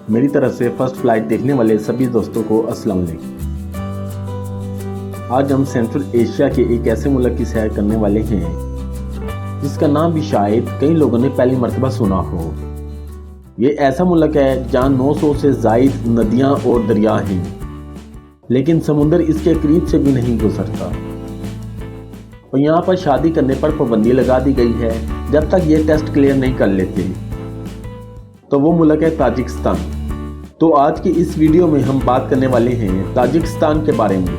میری طرف سے فرسٹ فلائٹ دیکھنے والے سبھی دوستوں کو السلام علیکم۔ آج ہم سینٹرل ایشیا کے ایک ایسے ملک کی سیر کرنے والے ہیں جس کا نام بھی شاید کئی لوگوں نے پہلی مرتبہ سنا ہو۔ یہ ایسا ملک ہے جہاں 900 سے زائد ندیاں اور دریا ہیں، لیکن سمندر اس کے قریب سے بھی نہیں گزرتا، اور یہاں پر شادی کرنے پر پابندی لگا دی گئی ہے جب تک یہ ٹیسٹ کلیئر نہیں کر لیتے۔ تو وہ ملک ہے تاجکستان۔ تو آج کی اس ویڈیو میں ہم بات کرنے والے ہیں تاجکستان کے بارے میں،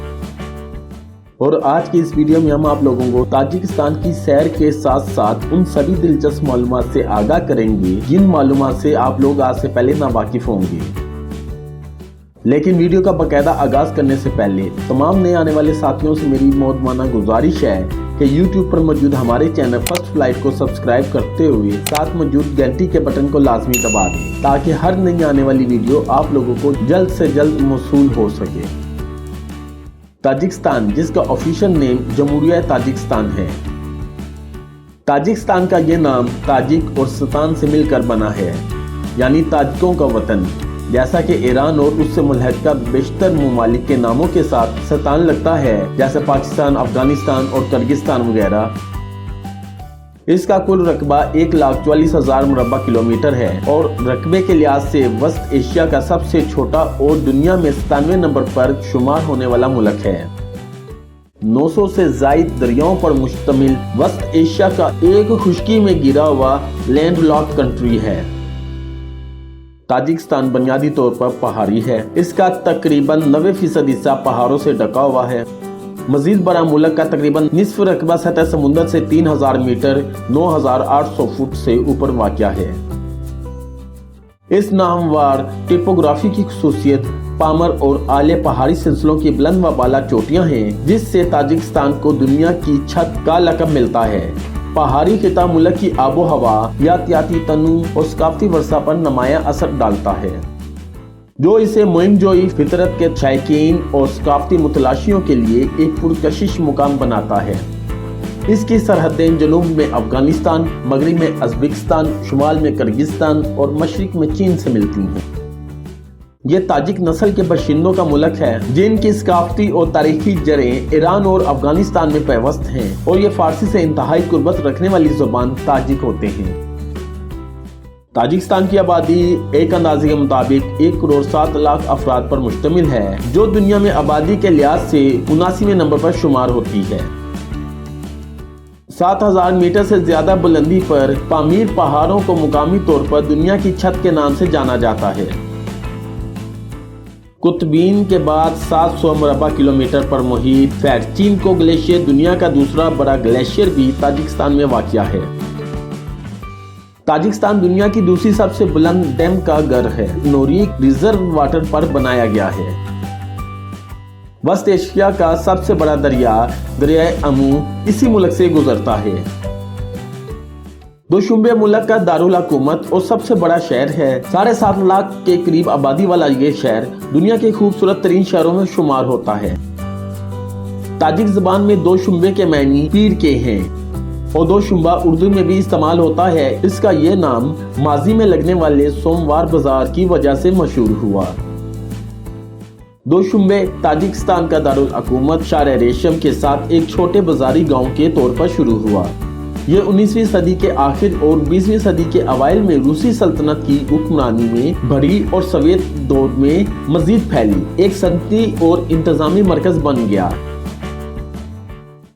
اور آج کی اس ویڈیو میں ہم آپ لوگوں کو تاجکستان کی سیر کے ساتھ ساتھ ان سبھی دلچسپ معلومات سے آگاہ کریں گے جن معلومات سے آپ لوگ آج سے پہلے ناواقف ہوں گے۔ لیکن ویڈیو کا باقاعدہ آغاز کرنے سے پہلے تمام نئے آنے والے ساتھیوں سے میری مودمانہ گزارش ہے کہ یوٹیوب پر موجود ہمارے چینل فرسٹ فلائٹ کو سبسکرائب کرتے ہوئے ساتھ موجود گھنٹی کے بٹن کو لازمی دبا دیں تاکہ ہر نئی آنے والی ویڈیو آپ لوگوں کو جلد سے جلد موصول ہو سکے۔ تاجکستان، جس کا آفیشل نیم جمہوریہ تاجکستان ہے۔ تاجکستان کا یہ نام تاجک اور ستان سے مل کر بنا ہے، یعنی تاجکوں کا وطن، جیسا کہ ایران اور اس سے ملحقہ بیشتر ممالک کے ناموں کے ساتھ ستان لگتا ہے، جیسے پاکستان، افغانستان اور کرگستان وغیرہ۔ اس کا کل رقبہ 1,44,000 مربع کلومیٹر ہے اور رقبے کے لحاظ سے وسط ایشیا کا سب سے چھوٹا اور دنیا میں 97 نمبر پر شمار ہونے والا ملک ہے۔ 900 سے زائد دریاؤں پر مشتمل وسط ایشیا کا ایک خشکی میں گھرا ہوا لینڈ لاک کنٹری ہے۔ تاجکستان بنیادی طور پر پہاڑی ہے، اس کا تقریباً 90% حصہ پہاڑوں سے ڈھکا ہوا ہے۔ مزید بڑا ملک کا تقریباً نصف رقبہ سطح سمندر سے 3000 میٹر 9800 فٹ سے اوپر واقع ہے۔ اس ناہموار ٹپوگرافی کی خصوصیت پامر اور اعلیٰ پہاڑی سلسلوں کی بلند و بالا چوٹیاں ہیں، جس سے تاجکستان کو دنیا کی چھت کا لقب ملتا ہے۔ پہاڑی خطہ ملک کی آب و ہوا، حیاتیاتی تنوع اور ثقافتی ورثہ پر نمایاں اثر ڈالتا ہے، جو اسے مہم جوئی فطرت کے شائقین اور ثقافتی متلاشیوں کے لیے ایک پرکشش مقام بناتا ہے۔ اس کی سرحدیں جنوب میں افغانستان، مغرب میں ازبکستان، شمال میں کرگستان اور مشرق میں چین سے ملتی ہیں۔ یہ تاجک نسل کے باشندوں کا ملک ہے جن کی ثقافتی اور تاریخی جڑیں ایران اور افغانستان میں پیوست ہیں، اور یہ فارسی سے انتہائی قربت رکھنے والی زبان تاجک ہوتے ہیں۔ تاجکستان کی آبادی ایک اندازے کے مطابق 1,07,00,000 افراد پر مشتمل ہے، جو دنیا میں آبادی کے لحاظ سے 79ویں نمبر پر شمار ہوتی ہے۔ 7000 میٹر سے زیادہ بلندی پر پامیر پہاڑوں کو مقامی طور پر دنیا کی چھت کے نام سے جانا جاتا ہے۔ قطبین کے بعد 700 مربع کلومیٹر پر محیط فیرچینکو گلیشیئر دنیا کا دوسرا بڑا گلیشیئر بھی تاجکستان میں واقع ہے۔ تاجکستان دنیا کی دوسری سب سے بلند ڈیم کا گھر ہے، نوریک ریزرو واٹر پر بنایا گیا ہے۔ وسط ایشیا کا سب سے بڑا دریائے امو اسی ملک سے گزرتا ہے۔ دوشنبے ملک کا دارالحکومت اور سب سے بڑا شہر ہے۔ 7.5 لاکھ کے قریب آبادی والا یہ شہر دنیا کے خوبصورت ترین شہروں میں شمار ہوتا ہے۔ تاجک زبان میں دوشنبے کے معنی پیر کے ہیں، اور دوشنبہ اردو میں بھی استعمال ہوتا ہے۔ اس کا یہ نام ماضی میں لگنے والے سوموار بازار کی وجہ سے مشہور ہوا۔ دوشنبے تاجکستان کا دارالحکومت شہر ریشم کے ساتھ ایک چھوٹے بازاری گاؤں کے طور پر شروع ہوا۔ یہ 19ویں صدی کے آخر اور 20ویں صدی کے اوائل میں روسی سلطنت کی حکمرانی میں بڑھی اور سوویت دور میں مزید پھیلی، ایک صنعتی اور انتظامی مرکز بن گیا۔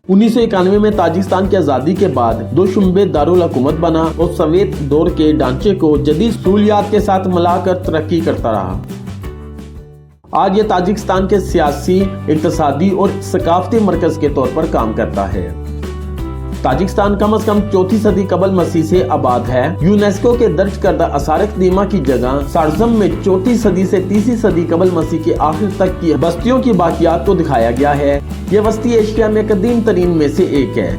1991 میں تاجکستان کی آزادی کے بعد دوشنبے دارالحکومت بنا اور سوویت دور کے ڈھانچے کو جدید سہولیات کے ساتھ ملا کر ترقی کرتا رہا۔ آج یہ تاجکستان کے سیاسی، اقتصادی اور ثقافتی مرکز کے طور پر کام کرتا ہے۔ تاجکستان کم از کم 4 صدی قبل مسیح سے آباد ہے۔ یونیسکو کے درج کردہ آثار قدیمہ کی جگہ سارزم میں 4 صدی سے 3 صدی قبل مسیح کے آخر تک کی بستیوں کی باقیات کو دکھایا گیا ہے۔ یہ وسطی ایشیا میں قدیم ترین میں سے ایک ہے۔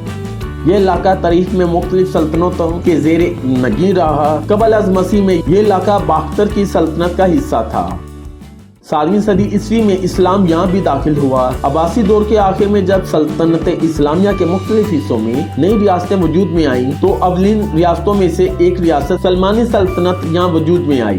یہ علاقہ تاریخ میں مختلف سلطنتوں کے زیر نگین رہا۔ قبل از مسیح میں یہ علاقہ باختر کی سلطنت کا حصہ تھا۔ 7ویں صدی عیسوی میں اسلام یہاں بھی داخل ہوا۔ عباسی دور کے آخر میں جب سلطنت اسلامیہ کے مختلف حصوں میں نئی ریاستیں وجود میں آئیں تو اولین ریاستوں میں سے ایک ریاست سلمانی سلطنت یہاں وجود میں آئی۔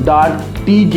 .tj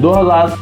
2000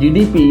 GDP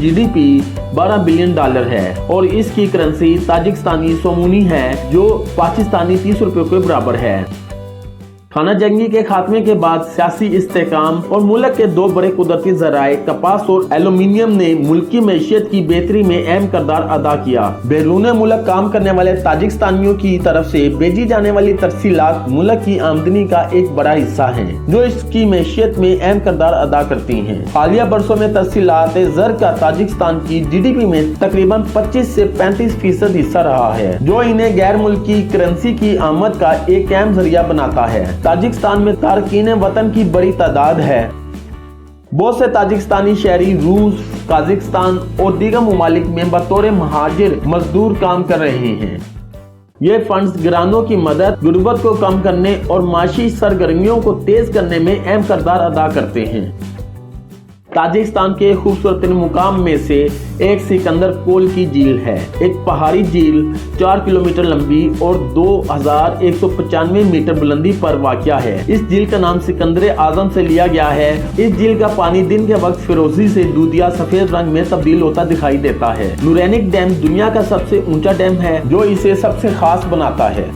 GDP $12 بلین ہے اور اس کی کرنسی تاجکستانی سومونی ہے جو پاکستانی 30 روپے کے برابر ہے۔ خانہ جنگی کے خاتمے کے بعد سیاسی استحکام اور ملک کے دو بڑے قدرتی ذرائع کپاس اور ایلومینیم نے ملکی معیشت کی بہتری میں اہم کردار ادا کیا۔ بیرون ملک کام کرنے والے تاجکستانیوں کی طرف سے بھیجی جانے والی ترسیلات ملک کی آمدنی کا ایک بڑا حصہ ہیں جو اس کی معیشت میں اہم کردار ادا کرتی ہیں۔ حالیہ برسوں میں ترسیلات زر کا تاجکستان کی GDP میں تقریباً 25 سے 35% حصہ رہا ہے جو انہیں غیر ملکی کرنسی کی آمد کا ایک اہم ذریعہ بناتا ہے۔ تاجکستان میں تارکین وطن کی بڑی تعداد ہے۔ بہت سے تاجکستانی شہری روس، قازقستان اور دیگر ممالک میں بطور مہاجر مزدور کام کر رہے ہیں۔ یہ فنڈز گرانوں کی مدد، غربت کو کم کرنے اور معاشی سرگرمیوں کو تیز کرنے میں اہم کردار ادا کرتے ہیں۔ تاجکستان کے خوبصورت مقام میں سے ایک سکندر کول کی جھیل ہے۔ ایک پہاڑی جھیل 4 کلومیٹر لمبی اور 2195 میٹر بلندی پر واقع ہے۔ اس جھیل کا نام سکندر اعظم سے لیا گیا ہے۔ اس جھیل کا پانی دن کے وقت فیروزی سے دودھیا سفید رنگ میں تبدیل ہوتا دکھائی دیتا ہے۔ نورینک ڈیم دنیا کا سب سے اونچا ڈیم ہے جو اسے سب سے خاص بناتا ہے۔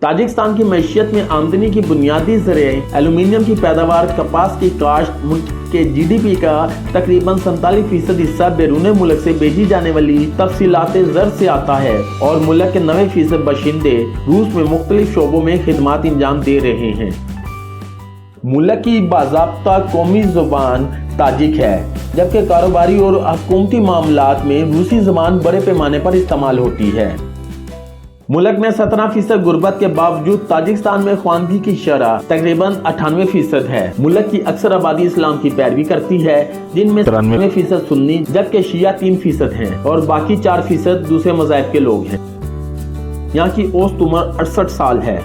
تاجکستان کی معیشت میں آمدنی کی بنیادی ذرائع ایلومینیم کی پیداوار، کپاس کی کاشت، ملک کے GDP کا تقریباً 47% حصہ بیرون ملک سے بھیجی جانے والی ترسیلات زر سے آتا ہے اور ملک کے 90% باشندے روس میں مختلف شعبوں میں خدمات انجام دے رہے ہیں۔ ملک کی باضابطہ قومی زبان تاجک ہے جبکہ کاروباری اور حکومتی معاملات میں روسی زبان بڑے پیمانے پر استعمال ہوتی ہے۔ ملک میں 17% غربت کے باوجود تاجکستان میں خواندگی کی شرح تقریباً 98% ہے۔ ملک کی اکثر آبادی اسلام کی پیروی کرتی ہے جن میں 93% سنی جبکہ شیعہ 3% ہیں اور باقی 4% دوسرے مذاہب کے لوگ ہیں۔ یہاں کی اوسط عمر 68 سال ہے۔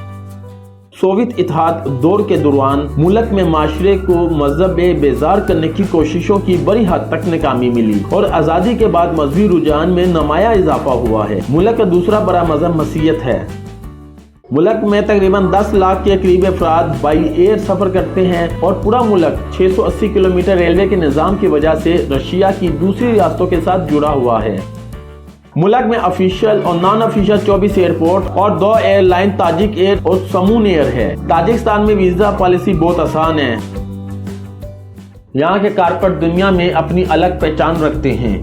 سوویت اتحاد دور کے دوران ملک میں معاشرے کو مذہب بیزار کرنے کی کوششوں کی بڑی حد تک ناکامی ملی اور آزادی کے بعد مذہبی رجحان میں نمایاں اضافہ ہوا ہے۔ ملک کا دوسرا بڑا مذہب مسیحیت ہے۔ ملک میں تقریباً 10 لاکھ کے قریب افراد بائی ایئر سفر کرتے ہیں اور پورا ملک 680 کلومیٹر ریلوے کے نظام کی وجہ سے رشیا کی دوسری ریاستوں کے ساتھ جڑا ہوا ہے۔ ملک میں آفیشل اور نان آفیشل 24 ایئرپورٹ اور 2 ایئر لائن تاجک ایئر اور سمون ایئر ہے۔ تاجکستان میں ویزا پالیسی بہت آسان ہے۔ یہاں کے کارپٹ دنیا میں اپنی الگ پہچان رکھتے ہیں۔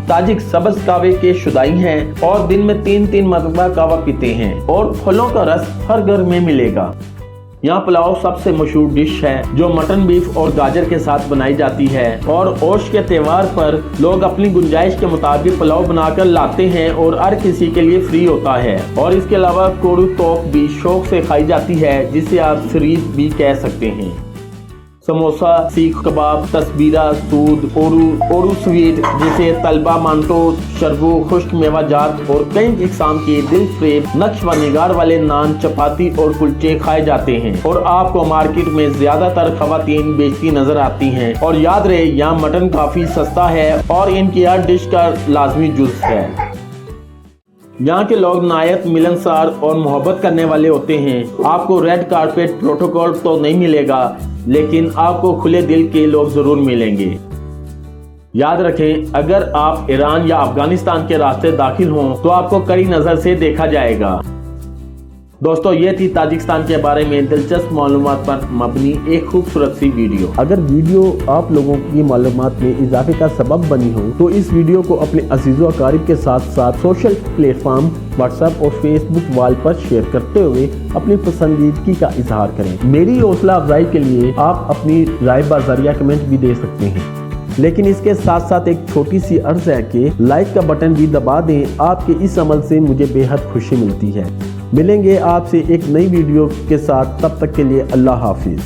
تاجک سبز قہوے کے شدائی ہیں اور دن میں 3 مرتبہ قہوہ پیتے ہیں اور پھلوں کا رس ہر گھر میں ملے گا۔ یہاں پلاؤ سب سے مشہور ڈش ہے جو مٹن، بیف اور گاجر کے ساتھ بنائی جاتی ہے اور اوش کے تہوار پر لوگ اپنی گنجائش کے مطابق پلاؤ بنا کر لاتے ہیں اور ہر کسی کے لیے فری ہوتا ہے۔ اور اس کے علاوہ کوڑو توک بھی شوق سے کھائی جاتی ہے جسے آپ سرید بھی کہہ سکتے ہیں۔ سموسا، سیخ کباب، تسبیرہ، سود، اوڑو سویٹ جسے طلبہ، مانٹو، شربو، خشک میوہ جات اور کئی اقسام کے دل فریب نقش و نگار والے نان، چپاتی اور کلچے کھائے جاتے ہیں اور آپ کو مارکیٹ میں زیادہ تر خواتین بیچتی نظر آتی ہیں۔ اور یاد رہے یہاں مٹن کافی سستا ہے اور ان کی ہر ڈش کا لازمی جز ہے۔ یہاں کے لوگ نہایت ملنسار اور محبت کرنے والے ہوتے ہیں۔ آپ کو ریڈ کارپیٹ پروٹوکول تو نہیں ملے گا لیکن آپ کو کھلے دل کے لوگ ضرور ملیں گے۔ یاد رکھیں اگر آپ ایران یا افغانستان کے راستے داخل ہوں تو آپ کو کڑی نظر سے دیکھا جائے گا۔ دوستو یہ تھی تاجکستان کے بارے میں دلچسپ معلومات پر مبنی ایک خوبصورت سی ویڈیو۔ اگر ویڈیو آپ لوگوں کی معلومات میں اضافے کا سبب بنی ہو تو اس ویڈیو کو اپنے عزیز و اقارب کے ساتھ ساتھ social plate form what's app اور فیس بک وال پر شیئر کرتے ہوئے اپنی پسندیدگی کا اظہار کریں۔ میری حوصلہ افزائی کے لیے آپ اپنی رائے بذریعہ کمنٹ بھی دے سکتے ہیں، لیکن اس کے ساتھ ساتھ ایک چھوٹی سی عرض ہے کہ لائک کا بٹن بھی دبا دیں۔ آپ کے اس عمل سے مجھے بے حد خوشی ملتی ہے۔ ملیں گے آپ سے ایک نئی ویڈیو کے ساتھ، تب تک کے لیے اللہ حافظ۔